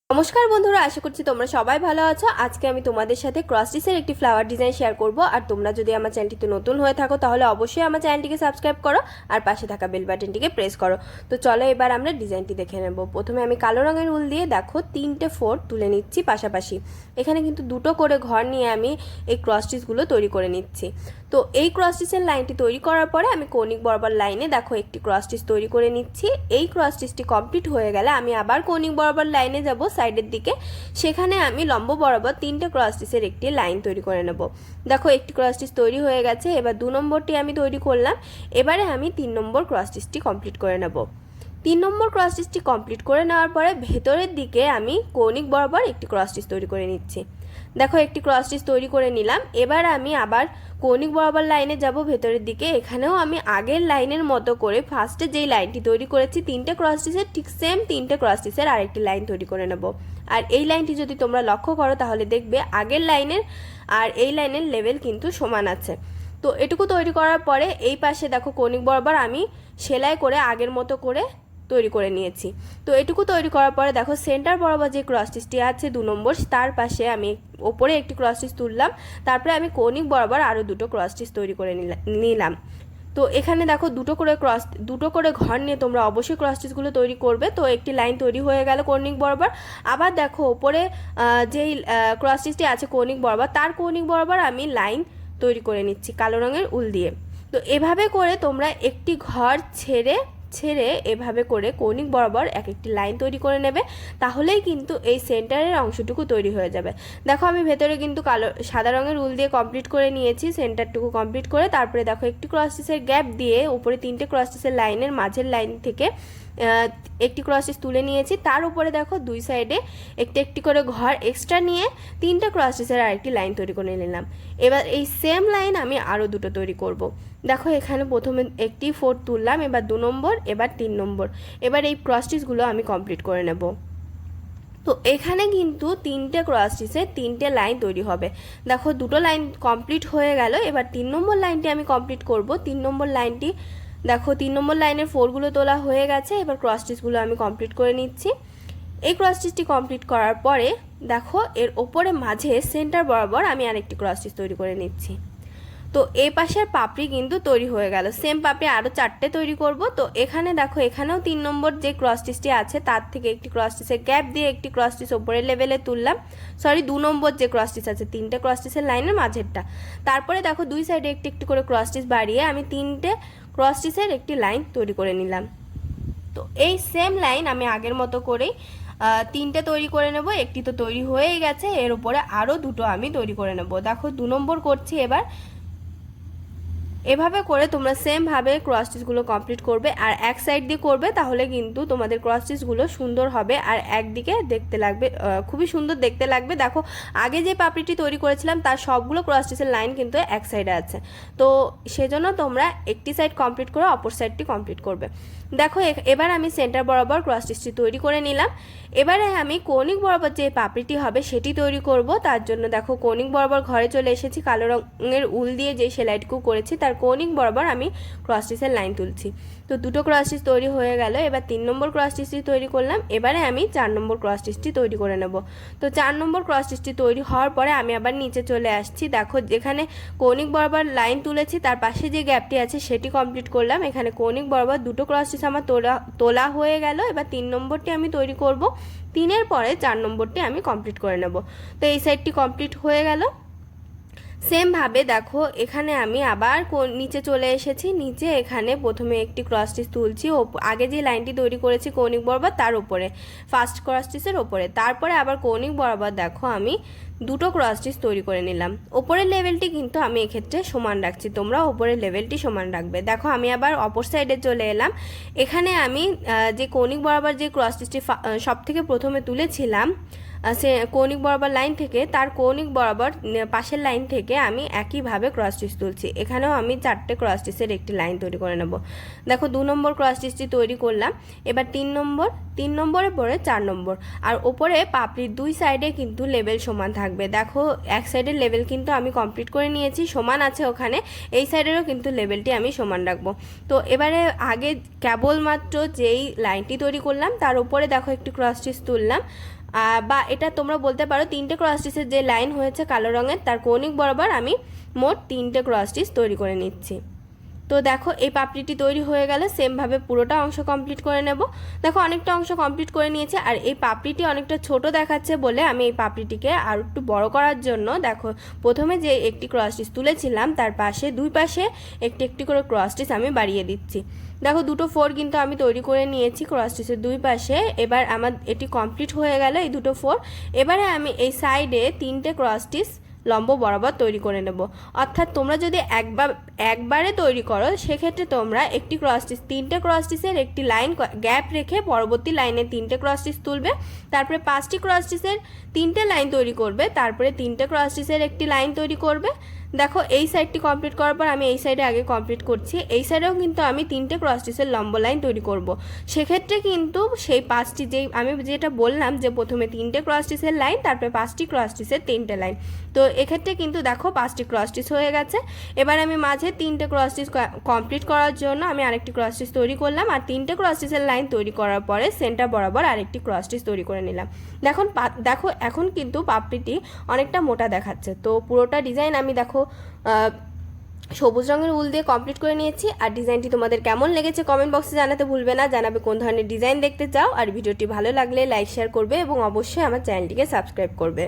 নমস্কার বন্ধুরা, আশা করছি তোমরা সবাই ভালো আছো। আজকে আমি তোমাদের সাথে ক্রস স্টিচের একটি ফ্লাওয়ার ডিজাইন শেয়ার করব। আর তোমরা যদি আমার চ্যানেলটিতে নতুন হয়ে থাকো তাহলে অবশ্যই আমার চ্যানেলটিকে সাবস্ক্রাইব করো আর পাশে থাকা বেল বাটনটিকে প্রেস করো। তো চলো এবার আমরা ডিজাইনটি দেখে নেব। প্রথমে আমি কালো রঙের উল দিয়ে দেখো 3টে ফোর তুলে নিচ্ছি পাশাপাশি। এখানে কিন্তু দুটো করে ঘর নিয়ে আমি এই ক্রস স্টিচগুলো তৈরি করে নিচ্ছি। তো এই ক্রস স্টিচের লাইনটি তৈরি করার পরে আমি কৌণিক বরাবর লাইনে দেখো একটি ক্রস স্টিচ তৈরি করে নিচ্ছি। এই ক্রস স্টিচটি কমপ্লিট হয়ে গেলে আমি আবার কৌণিক বরাবর লাইনে যাব সাইডের দিকে। সেখানে আমি লম্ব বরাবর 3টে ক্রস স্টিচের একটি লাইন তৈরি করে নেব। দেখো একটি ক্রস স্টিচ তৈরি হয়ে গেছে। এবার 2 নম্বরটি আমি তৈরি করলাম। এবারে আমি 3 নম্বর ক্রস স্টিচটি কমপ্লিট করে নেব। 3 নম্বর ক্রস স্টিচটি কমপ্লিট করে নেওয়ার পরে ভেতরের দিকে আমি কৌণিক বরাবর একটি ক্রস স্টিচ তৈরি করে নিচ্ছি। দেখো একটি ক্রস স্টিচ তৈরি করে নিলাম। এবার আমি আবার কৌণিক বরাবর লাইনে যাব ভেতরের দিকে। এখানেও আমি আগের লাইনের মতো করে ফার্স্টে যেই লাইনটি তৈরি করেছি 3টে ক্রস স্টিচের ঠিক সেম 3টে ক্রস স্টিচের আরেকটি লাইন তৈরি করে নেব। আর এই লাইনটি যদি তোমরা লক্ষ্য করো তাহলে দেখবে আগের লাইনের আর এই লাইনের লেভেল কিন্তু সমান আছে। তো এটুকু তৈরি করার পরে এই পাশে দেখো কৌণিক বরাবর আমি সেলাই করে আগের মতো করে তৈরি করে নিয়েছি। তো এটুকু তৈরি করার পরে দেখো সেন্টার বরাবর যে ক্রস স্টিচটি আছে 2 নম্বর, তার পাশে আমি ওপরে একটি ক্রস স্টিচ তুললাম। তারপরে আমি কৌণিক বরাবর আরও দুটো ক্রস স্টিচ তৈরি করে নিলাম। তো এখানে দেখো দুটো করে ঘর নিয়ে তোমরা অবশ্যই ক্রস স্টিচগুলো তৈরি করবে। তো একটি লাইন তৈরি হয়ে গেল কৌণিক বরাবর। আবার দেখো ওপরে যেই ক্রস স্টিচটি আছে কৌণিক বরাবর, তার কৌণিক বরাবর আমি লাইন তৈরি করে নিচ্ছি কালো রঙের উল দিয়ে। তো এভাবে করে তোমরা একটি ঘর ছেড়ে এভাবে করে কৌণিক বরাবর একটি লাইন তৈরি করে নেবে। তাহলেই কিন্তু এই সেন্টারের অংশটুকু তৈরি হয়ে যাবে। দেখো আমি ভেতরে কিন্তু সাদা রঙের উল দিয়ে কমপ্লিট করে নিয়েছি সেন্টারটুকু কমপ্লিট করে। তারপরে দেখো একটি ক্রস স্টিচের গ্যাপ দিয়ে উপরে 3টে ক্রস স্টিচের লাইনের মাঝের লাইন থেকে একটি ক্রস স্টিচ তুলে নিয়েছি। তার উপরে দেখো দুই সাইডে একটি করে ঘর এক্সট্রা নিয়ে 3টে ক্রস স্টিচের আরেকটি লাইন তৈরি করে নিলাম। এবার এই সেম লাইন আমি আরও দুটো তৈরি করব। দেখো এখানে প্রথমে একটি ফোর তুললাম, এবার 2 নম্বর, এবার 3 নম্বর। এবার এই ক্রস স্টিচগুলো আমি কমপ্লিট করে নেব। তো এখানে কিন্তু 3টে ক্রস স্টিচে 3টে লাইন তৈরি হবে। দেখো দুটো লাইন কমপ্লিট হয়ে গেল। এবার 3 নম্বর লাইনটি আমি কমপ্লিট করব। 3 নম্বর লাইনটি দেখো 3 নম্বর লাইনের ফোরগুলো তোলা হয়ে গেছে। এবার ক্রস স্টিচগুলো আমি কমপ্লিট করে নিচ্ছি। এই ক্রস স্টিচটি কমপ্লিট করার পরে দেখো এর ওপরে মাঝে সেন্টার বরাবর আমি আরেকটি ক্রস স্টিচ তৈরি করে নিচ্ছি। তো এই পাশের পাপড়ি কিন্তু তৈরি হয়ে গেল। সেম পাপড়ি আরও 4টে তৈরি করব। তো এখানে দেখো এখানেও 3 নম্বর যে ক্রস স্টিচটি আছে তার থেকে একটি ক্রস স্টিচের গ্যাপ দিয়ে একটি ক্রস স্টিচ ওপরের লেভেলে তুললাম। 2 নম্বর যে ক্রস স্টিচ আছে 3টে ক্রস স্টিচের লাইনের মাঝেরটা। তারপরে দেখো দুই সাইডে একটি করে ক্রস স্টিচ বাড়িয়ে আমি 3টে ক্রস স্টিচের একটি লাইন তৈরি করে নিলাম। তো এই সেম লাইন আমি আগের মতো করেই 3টে তৈরি করে নেব। একটি তো তৈরি হয়েই গেছে, এর উপরে আরও দুটো আমি তৈরি করে নেব। দেখো 2 নম্বর করছি। এবার এভাবে করে তোমরা সেমভাবে ক্রস স্টিচগুলো কমপ্লিট করবে আর এক সাইড দিয়ে করবে, তাহলে কিন্তু তোমাদের ক্রস স্টিচগুলো সুন্দর হবে আর একদিকে দেখতে লাগবে, খুবই সুন্দর দেখতে লাগবে। দেখো আগে যে পাপড়িটি তৈরি করেছিলাম তার সবগুলো ক্রস স্টিচের লাইন কিন্তু এক সাইডে আছে। তো সেজন্য তোমরা একটি সাইড কমপ্লিট করে অপর সাইডটি কমপ্লিট করবে। দেখো এবার আমি সেন্টার বরাবর ক্রস স্টিচটি তৈরি করে নিলাম। এবারে আমি কৌণিক বরাবর যে পাপড়িটি হবে সেটি তৈরি করব। তার জন্য দেখো কৌণিক বরাবর ঘরে চলে এসেছি। কালো রঙের উল দিয়ে যে সেলাইটুকু করেছি তার কৌণিক বরাবর আমি ক্রস স্টিচের লাইন তুলছি। তো দুটো ক্রস স্টিচ তৈরি হয়ে গেল। এবার 3 নম্বর ক্রস স্টিচটি তৈরি করলাম। এবারে আমি 4 নম্বর ক্রস স্টিচটি তৈরি করে নেব। তো 4 নম্বর ক্রস স্টিচটি তৈরি হওয়ার পরে আমি আবার নিচে চলে আসছি। দেখো যেখানে কৌণিক বরাবর লাইন তুলেছি তার পাশে যে গ্যাপটি আছে সেটি কমপ্লিট করলাম। এখানে কৌণিক বরাবর দুটো ক্রস স্টিচ আমার তোলা হয়ে গেল। এবার 3 নম্বরটি আমি তৈরি করব। 3-এর পরে 4 নম্বরটি আমি কমপ্লিট করে নেব। তো এই সাইডটি কমপ্লিট হয়ে গেল। সেমভাবে দেখো এখানে আমি আবার নিচে চলে এসেছি। নিচে এখানে প্রথমে একটি ক্রস স্টিচ তুলছি আগে যে লাইনটি তৈরি করেছি কৌণিক বরাবর তার উপরে, ফার্স্ট ক্রস স্টিচের ওপরে। তারপরে আবার কৌণিক বরাবর দেখো আমি দুটো ক্রস স্টিচ তৈরি করে নিলাম। ওপরের লেভেলটি কিন্তু আমি এক্ষেত্রে সমান রাখছি, তোমরা ওপরের লেভেলটি সমান রাখবে। দেখো আমি আবার অপর সাইডে চলে এলাম। এখানে আমি যে কৌণিক বরাবর যে ক্রস স্টিচটি সব থেকে প্রথমে তুলেছিলাম সে কৌণিক বরাবর লাইন থেকে, তার কৌণিক বরাবর পাশের লাইন থেকে আমি একইভাবে ক্রস স্টিচ তুলছি। এখানেও আমি 4টে ক্রস স্টিচের একটি লাইন তৈরি করে নেব। দেখো 2 নম্বর ক্রস স্টিচটি তৈরি করলাম। এবার 3 নম্বরের পরে 4 নম্বর। আর ওপরে পাপড়ির দুই সাইডে কিন্তু লেভেল সমান থাকবে। দেখো এক সাইডের লেভেল কিন্তু আমি কমপ্লিট করে নিয়েছি, সমান আছে ওখানে। এই সাইডেরও কিন্তু লেভেলটি আমি সমান রাখবো। তো এবারে আগে কেবলমাত্র যেই লাইনটি তৈরি করলাম তার উপরে দেখো একটি ক্রস স্টিচ তুললাম। বা এটা তোমরা বলতে পারো 3টে ক্রস স্টিচের যে লাইন হয়েছে কালো রঙের তার কৌণিক বরাবর আমি মোট 3টে ক্রস স্টিচ তৈরি করে নিচ্ছি। তো দেখো এই পাপড়িটি তৈরি হয়ে গেলে সেমভাবে পুরোটা অংশ কমপ্লিট করে নেব। দেখো অনেকটা অংশ কমপ্লিট করে নিয়েছে, আর এই পাপড়িটি অনেকটা ছোট দেখাচ্ছে বলে আমি এই পাপড়িটিকে আর একটু বড় করার জন্য দেখো প্রথমে যে একটি ক্রস স্টিচ তুলেছিলাম তার পাশে দুই পাশে একটি একটি করে ক্রস স্টিচ আমি বাড়িয়ে দিচ্ছি। দেখো দুটো 4 কিন্তু আমি তৈরি করে নিয়েছি ক্রস স্টিচের দুই পাশে। এবার আমার এটি কমপ্লিট হয়ে গেল এই দুটো 4। এবারে আমি এই সাইডে 3টে ক্রস স্টিচ লম্ব বরাবর তৈরি করে নেব। অর্থাৎ তোমরা যদি একবারে তৈরি করো সেক্ষেত্রে তোমরা একটি ক্রস স্টিচ 3টে ক্রস স্টিচের একটি লাইন গ্যাপ রেখে পরবর্তী লাইনে 3টে ক্রস স্টিচ তুলবে, তারপরে 5টি ক্রস স্টিচের 3টে লাইন তৈরি করবে, তারপরে 3টে ক্রস স্টিচের একটি লাইন তৈরি করবে। দেখো এই সাইডটি কমপ্লিট করার পর আমি এই সাইডে আগে কমপ্লিট করছি, এই সাইডেও কিন্তু আমি 3টে ক্রস স্টিচের লম্ব লাইন তৈরি করব। সেক্ষেত্রে কিন্তু সেই 5টি যেই আমি যেটা বললাম যে প্রথমে 3টে ক্রস স্টিচের লাইন তারপরে 5টি ক্রস স্টিচের 3টে লাইন, তো এক্ষেত্রে কিন্তু দেখো 5টি ক্রস স্টিচ হয়ে গেছে। এবার আমি মাঝে 3টে ক্রস স্টিচ কমপ্লিট করার জন্য আমি আরেকটি ক্রস স্টিচ তৈরি করলাম, আর 3টে ক্রস স্টিচের লাইন তৈরি করার পরে সেন্টার বরাবর আরেকটি ক্রস স্টিচ তৈরি করে নিলাম। দেখো এখন কিন্তু পাপড়িটি অনেকটা মোটা দেখাচ্ছে। তো পুরোটা ডিজাইন আমি দেখো সবুজ রঙের উল দিয়ে কমপ্লিট করে নিয়েছি। আর ডিজাইনটি তোমাদের কেমন লেগেছে কমেন্ট বক্সে জানাতে ভুলবে না, জানাবে কোন ধরনের ডিজাইন দেখতে চাও। আর ভিডিওটি ভালো লাগলে লাইক শেয়ার করবে এবং অবশ্যই আমার চ্যানেলটিকে সাবস্ক্রাইব করবে।